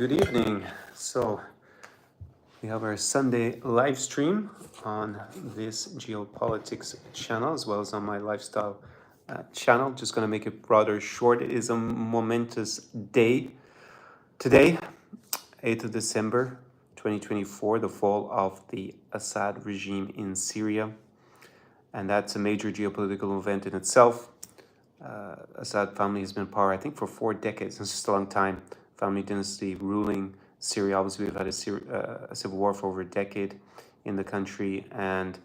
Good evening. So we have our Sunday live stream on this geopolitics channel as well as on my lifestyle channel. Just going to make it rather short. It is a momentous day today, 8th of December 2024, the fall of the Assad regime in Syria. And that's a major geopolitical event in itself. Assad family has been in power, I think, for 4 decades. It's just a long time. Family dynasty ruling Syria. Obviously, we've had a civil war for over a decade in the country, and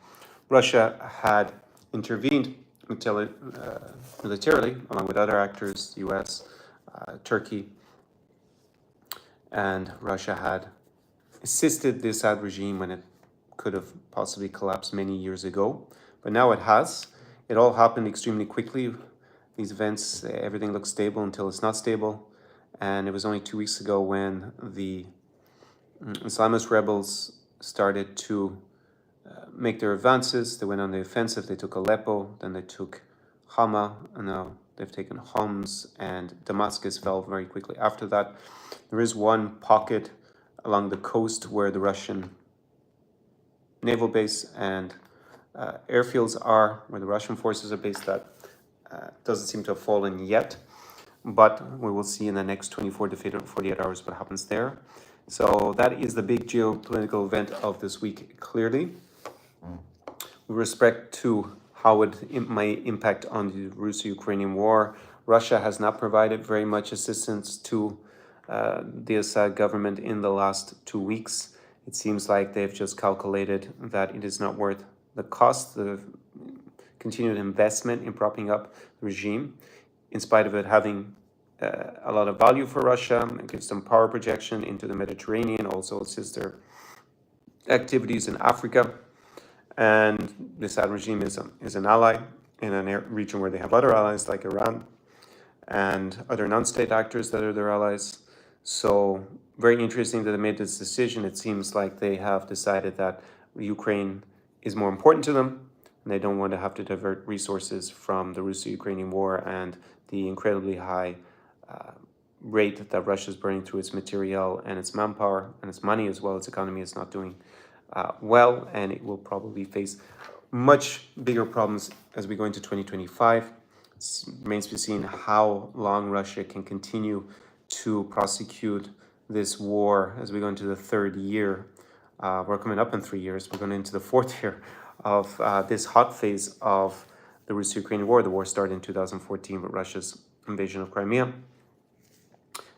Russia had intervened militarily, along with other actors, the U.S., Turkey, and Russia had assisted the Assad regime when it could have possibly collapsed many years ago. But now it has. It all happened extremely quickly. These events, everything looks stable until it's not stable. And it was only 2 weeks ago when the Islamist rebels started to make their advances. They went on the offensive. They took Aleppo, then they took Hama, and now they've taken Homs, and Damascus fell very quickly after that. There is one pocket along the coast where the Russian naval base and airfields are, where the Russian forces are based. That doesn't seem to have fallen yet, but we will see in the next 24 to 48 hours what happens there. So that is the big geopolitical event of this week, clearly. With respect to how it might impact on the Russo-Ukrainian war, Russia has not provided very much assistance to the Assad government in the last 2 weeks. It seems like they've just calculated that it is not worth the cost, the continued investment in propping up the regime, in spite of it having a lot of value for Russia. It gives them power projection into the Mediterranean, also assists their activities in Africa. And the Assad regime is an ally in a region where they have other allies like Iran and other non-state actors that are their allies. So very interesting that they made this decision. It seems like they have decided that Ukraine is more important to them, and they don't want to have to divert resources from the Russo-Ukrainian war and the incredibly high rate that Russia is burning through its material and its manpower and its money as well. Its economy is not doing well, and it will probably face much bigger problems as we go into 2025. It remains to be seen how long Russia can continue to prosecute this war as we go into the third year. We're coming up in 3 years. We're going into the fourth year of this hot phase of the Russo-Ukrainian war. The war started in 2014 with Russia's invasion of Crimea.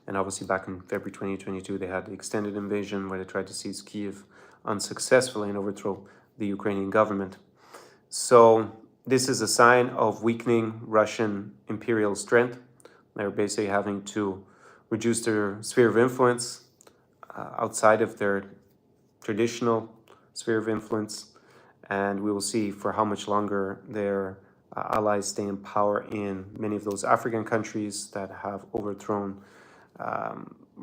And obviously back in February 2022, they had the extended invasion where they tried to seize Kyiv unsuccessfully and overthrow the Ukrainian government. So this is a sign of weakening Russian imperial strength. They're basically having to reduce their sphere of influence outside of their traditional sphere of influence. And we will see for how much longer their allies stay in power in many of those African countries that have overthrown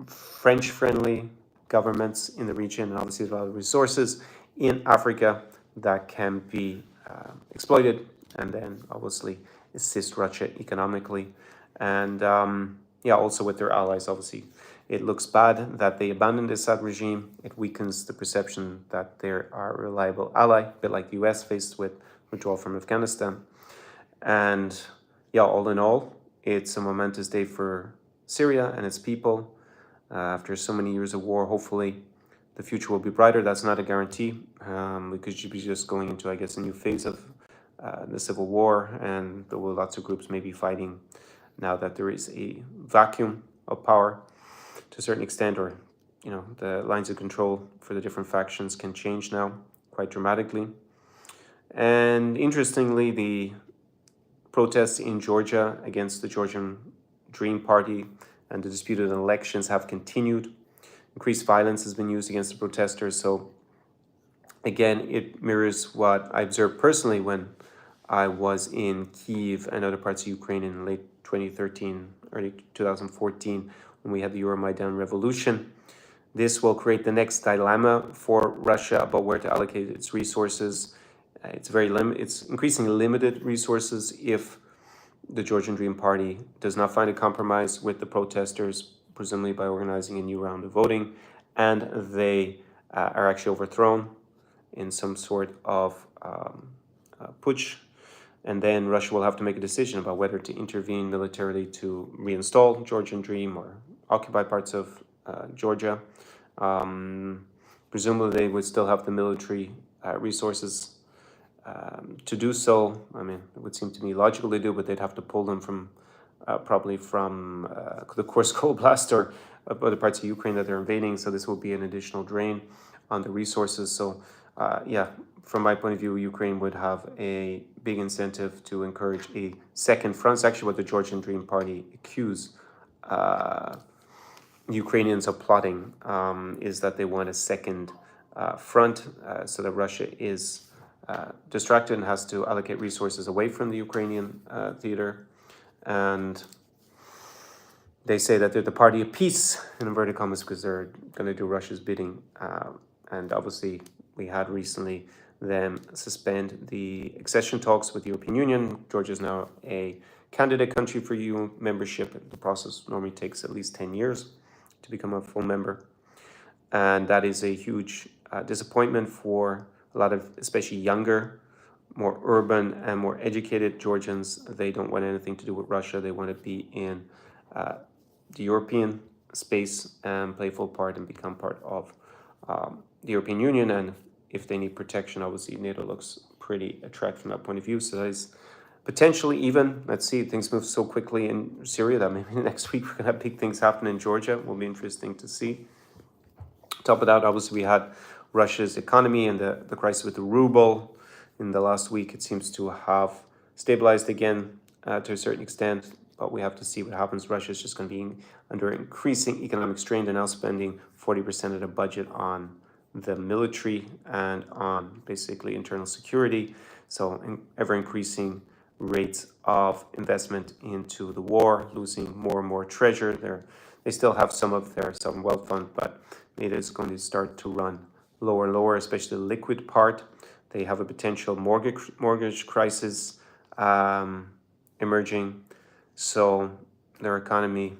French-friendly governments in the region, and obviously a lot of resources in Africa that can be exploited and then obviously assist Russia economically. And also with their allies, obviously. It looks bad that they abandoned the Assad regime. It weakens the perception that they are a reliable ally, a bit like the US faced with withdrawal from Afghanistan. And all in all, it's a momentous day for Syria and its people. After so many years of war, hopefully the future will be brighter. That's not a guarantee. We could be just going into, I guess, a new phase of the civil war, and there will lots of groups maybe fighting now that there is a vacuum of power to a certain extent, or the lines of control for the different factions can change now quite dramatically. And interestingly, the protests in Georgia against the Georgian Dream Party and the disputed elections have continued. Increased violence has been used against the protesters. So again, it mirrors what I observed personally when I was in Kyiv and other parts of Ukraine in late 2013, early 2014, when we had the Euromaidan revolution. This will create the next dilemma for Russia about where to allocate its resources. It's increasingly limited resources if the Georgian Dream Party does not find a compromise with the protesters presumably by organizing a new round of voting, and they are actually overthrown in some sort of putsch. And then Russia will have to make a decision about whether to intervene militarily to reinstall Georgian Dream or occupy parts of Georgia. Presumably, they would still have the military resources to do so. I mean, it would seem to me logical to do, but they'd have to pull them from probably from the Kursk Oblast or other parts of Ukraine that they're invading. So this will be an additional drain on the resources. So yeah, from my point of view, Ukraine would have a big incentive to encourage a second front. It's actually what the Georgian Dream Party accuse Ukrainians of plotting, is that they want a second front so that Russia is distracted and has to allocate resources away from the Ukrainian theater. And they say that they're the party of peace, in inverted commas, because they're going to do Russia's bidding. And obviously, we had recently them suspend the accession talks with the European Union. Georgia is now a candidate country for EU membership. The process normally takes at least 10 years to become a full member. And that is a huge disappointment for a lot of, especially younger, more urban and more educated Georgians. They don't want anything to do with Russia. They want to be in the European space and play a full part and become part of the European Union. And if they need protection, obviously NATO looks pretty attractive from that point of view. So that is potentially even, let's see, things move so quickly in Syria that maybe next week we're going to have big things happen in Georgia. It will be interesting to see. Top of that, obviously, we had Russia's economy and the crisis with the ruble. In the last week, it seems to have stabilized again to a certain extent, but we have to see what happens. Russia is just going to be under increasing economic strain. They're now spending 40% of the budget on the military and on basically internal security. So ever increasing rates of investment into the war, losing more and more treasure. They still have some of their sovereign wealth fund, but it is going to start to run lower and lower, especially the liquid part. They have a potential mortgage crisis emerging. So their economy,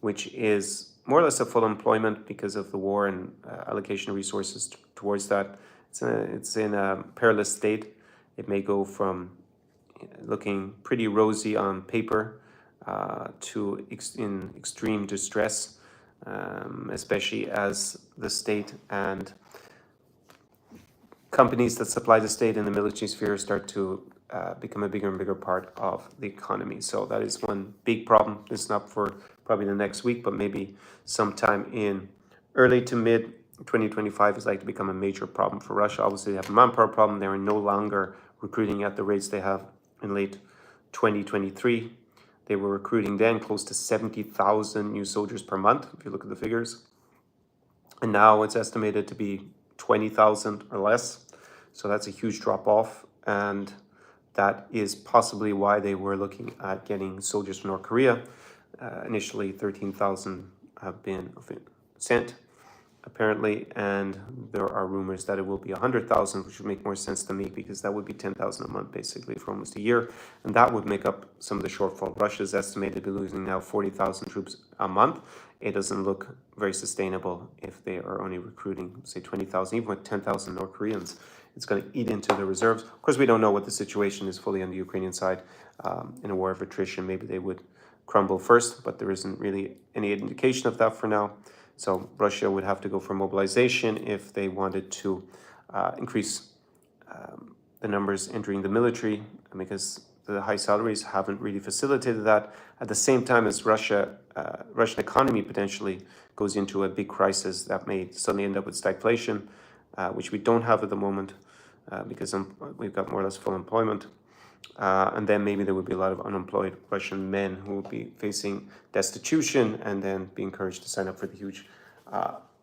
which is more or less a full employment because of the war and allocation of resources towards that, it's in a perilous state. It may go from looking pretty rosy on paper to in extreme distress, especially as the state and companies that supply the state in the military sphere start to become a bigger and bigger part of the economy. So that is one big problem. It's not for probably the next week, but maybe sometime in early to mid 2025 is like to become a major problem for Russia. Obviously, they have a manpower problem. They are no longer recruiting at the rates they have in late 2023. They were recruiting then close to 70,000 new soldiers per month, if you look at the figures. And now it's estimated to be 20,000 or less. So that's a huge drop off. And that is possibly why they were looking at getting soldiers from North Korea. Initially, 13,000 have been sent, apparently, and there are rumors that it will be 100,000, which would make more sense to me because that would be 10,000 a month, basically, for almost a year. And that would make up some of the shortfall. Russia is estimated to be losing now 40,000 troops a month. It doesn't look very sustainable if they are only recruiting, say, 20,000, even with 10,000 North Koreans. It's going to eat into the reserves. Of course, we don't know what the situation is fully on the Ukrainian side. In a war of attrition, maybe they would crumble first, but there isn't really any indication of that for now. So Russia would have to go for mobilization if they wanted to increase the numbers entering the military, because the high salaries haven't really facilitated that. At the same time as Russian economy potentially goes into a big crisis that may suddenly end up with stagflation, which we don't have at the moment because we've got more or less full employment. And then maybe there would be a lot of unemployed Russian men who would be facing destitution and then be encouraged to sign up for the huge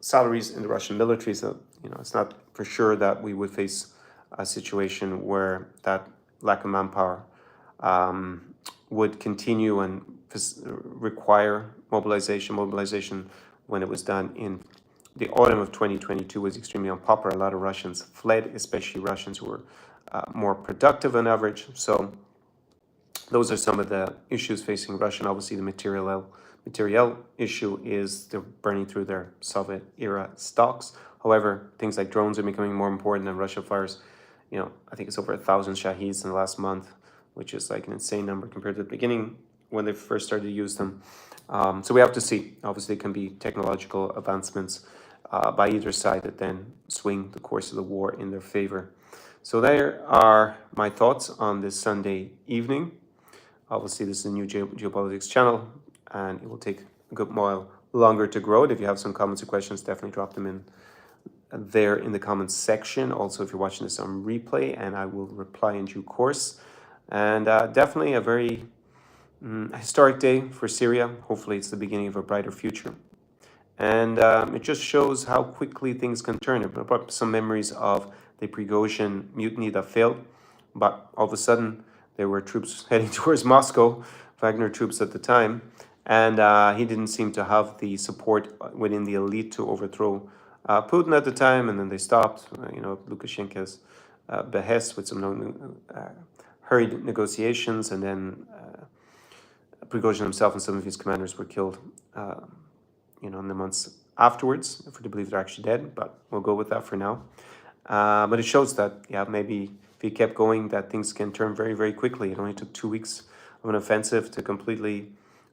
salaries in the Russian military. So, it's not for sure that we would face a situation where that lack of manpower would continue and require mobilization. Mobilization, when it was done in the autumn of 2022, was extremely unpopular. A lot of Russians fled, especially Russians who were more productive on average. So those are some of the issues facing Russia. And obviously, the material issue is they're burning through their Soviet-era stocks. However, things like drones are becoming more important, and Russia fires, I think it's over 1,000 Shaheeds in the last month, which is like an insane number compared to the beginning when they first started to use them. So we have to see. Obviously, it can be technological advancements by either side that then swing the course of the war in their favor. So there are my thoughts on this Sunday evening. Obviously, this is a new geopolitics channel, and it will take a good while longer to grow it. If you have some comments or questions, definitely drop them in there in the comments section. Also, if you're watching this on replay, and I will reply in due course. And definitely a very historic day for Syria. Hopefully, it's the beginning of a brighter future. And it just shows how quickly things can turn. It brought up some memories of the Prigozhin mutiny that failed, but all of a sudden there were troops heading towards Moscow, Wagner troops at the time, and he didn't seem to have the support within the elite to overthrow Putin at the time, and then they stopped, Lukashenko's behest with some hurried negotiations, and then Prigozhin himself and some of his commanders were killed in the months afterwards, if we're to believe they're actually dead, but we'll go with that for now. But it shows that, maybe if he kept going, that things can turn very, very quickly. It only took 2 weeks of an offensive to completely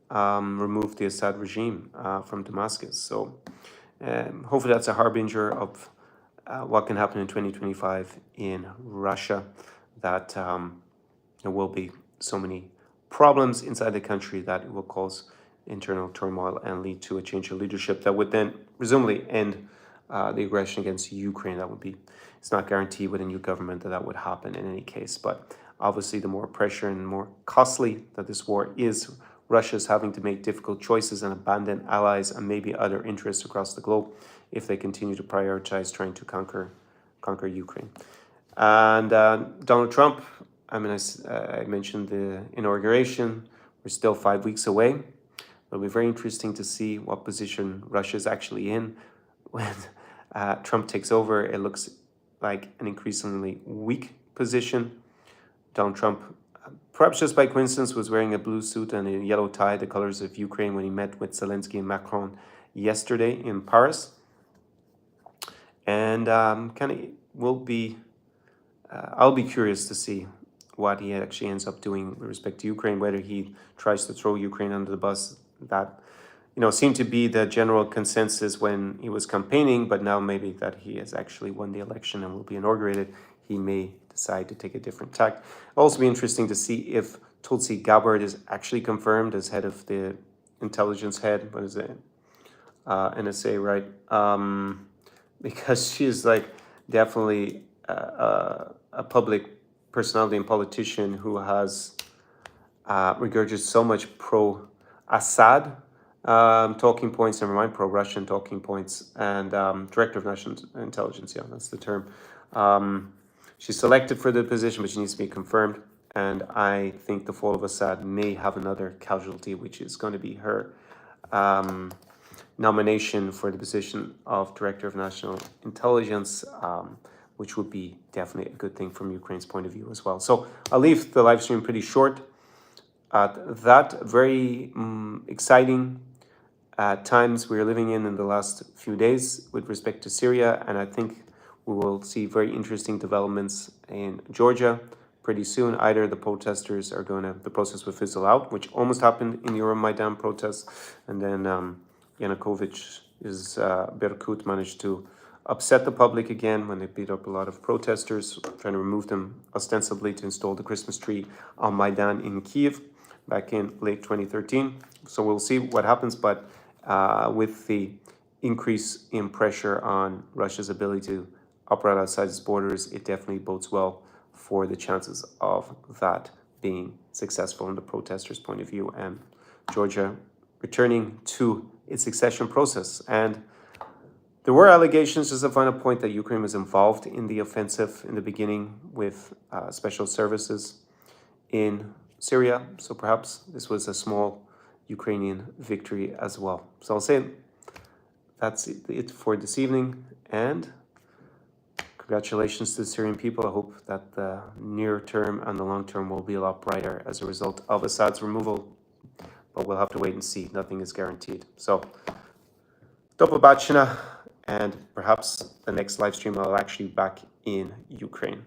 remove the Assad regime from Damascus. So hopefully that's a harbinger of what can happen in 2025 in Russia, that there will be so many problems inside the country that it will cause internal turmoil and lead to a change of leadership that would then presumably end the aggression against Ukraine. That would be, it's not guaranteed with a new government that would happen in any case, but obviously the more pressure and more costly that this war is, Russia's having to make difficult choices and abandon allies and maybe other interests across the globe if they continue to prioritize trying to conquer Ukraine. And Donald Trump, I mentioned the inauguration. We're still 5 weeks away. It'll be very interesting to see what position Russia's actually in when Trump takes over. It looks like an increasingly weak position. Donald Trump, perhaps just by coincidence, was wearing a blue suit and a yellow tie, the colors of Ukraine, when he met with Zelensky and Macron yesterday in Paris. And I'll be curious to see what he actually ends up doing with respect to Ukraine, whether he tries to throw Ukraine under the bus. That seemed to be the general consensus when he was campaigning, but now maybe that he has actually won the election and will be inaugurated, he may decide to take a different tack. It'll also be interesting to see if Tulsi Gabbard is actually confirmed as head of the intelligence head. What is it? NSA, right? Because she's definitely a public personality and politician who has regurgitated so much pro-Assad talking points, never mind pro-Russian talking points, and director of national intelligence, that's the term. She's selected for the position, but she needs to be confirmed, and I think the fall of Assad may have another casualty, which is going to be her nomination for the position of director of national intelligence, which would be definitely a good thing from Ukraine's point of view as well. So I'll leave the live stream pretty short at that. Very exciting times we're living in the last few days with respect to Syria, and I think we will see very interesting developments in Georgia pretty soon. Either the protesters are the process will fizzle out, which almost happened in the Euromaidan protests, and then Yanukovych's Berkut managed to upset the public again when they beat up a lot of protesters, trying to remove them ostensibly to install the Christmas tree on Maidan in Kiev back in late 2013. So we'll see what happens, but with the increase in pressure on Russia's ability to operate outside its borders, it definitely bodes well for the chances of that being successful from the protesters' point of view, and Georgia returning to its succession process. And there were allegations, just a final point, that Ukraine was involved in the offensive in the beginning with special services in Syria. So perhaps this was a small Ukrainian victory as well. So I'll say that's it for this evening. And congratulations to the Syrian people. I hope that the near term and the long term will be a lot brighter as a result of Assad's removal. but we'll have to wait and see. Nothing is guaranteed. So, do побачення, and perhaps the next live stream I'll actually be back in Ukraine.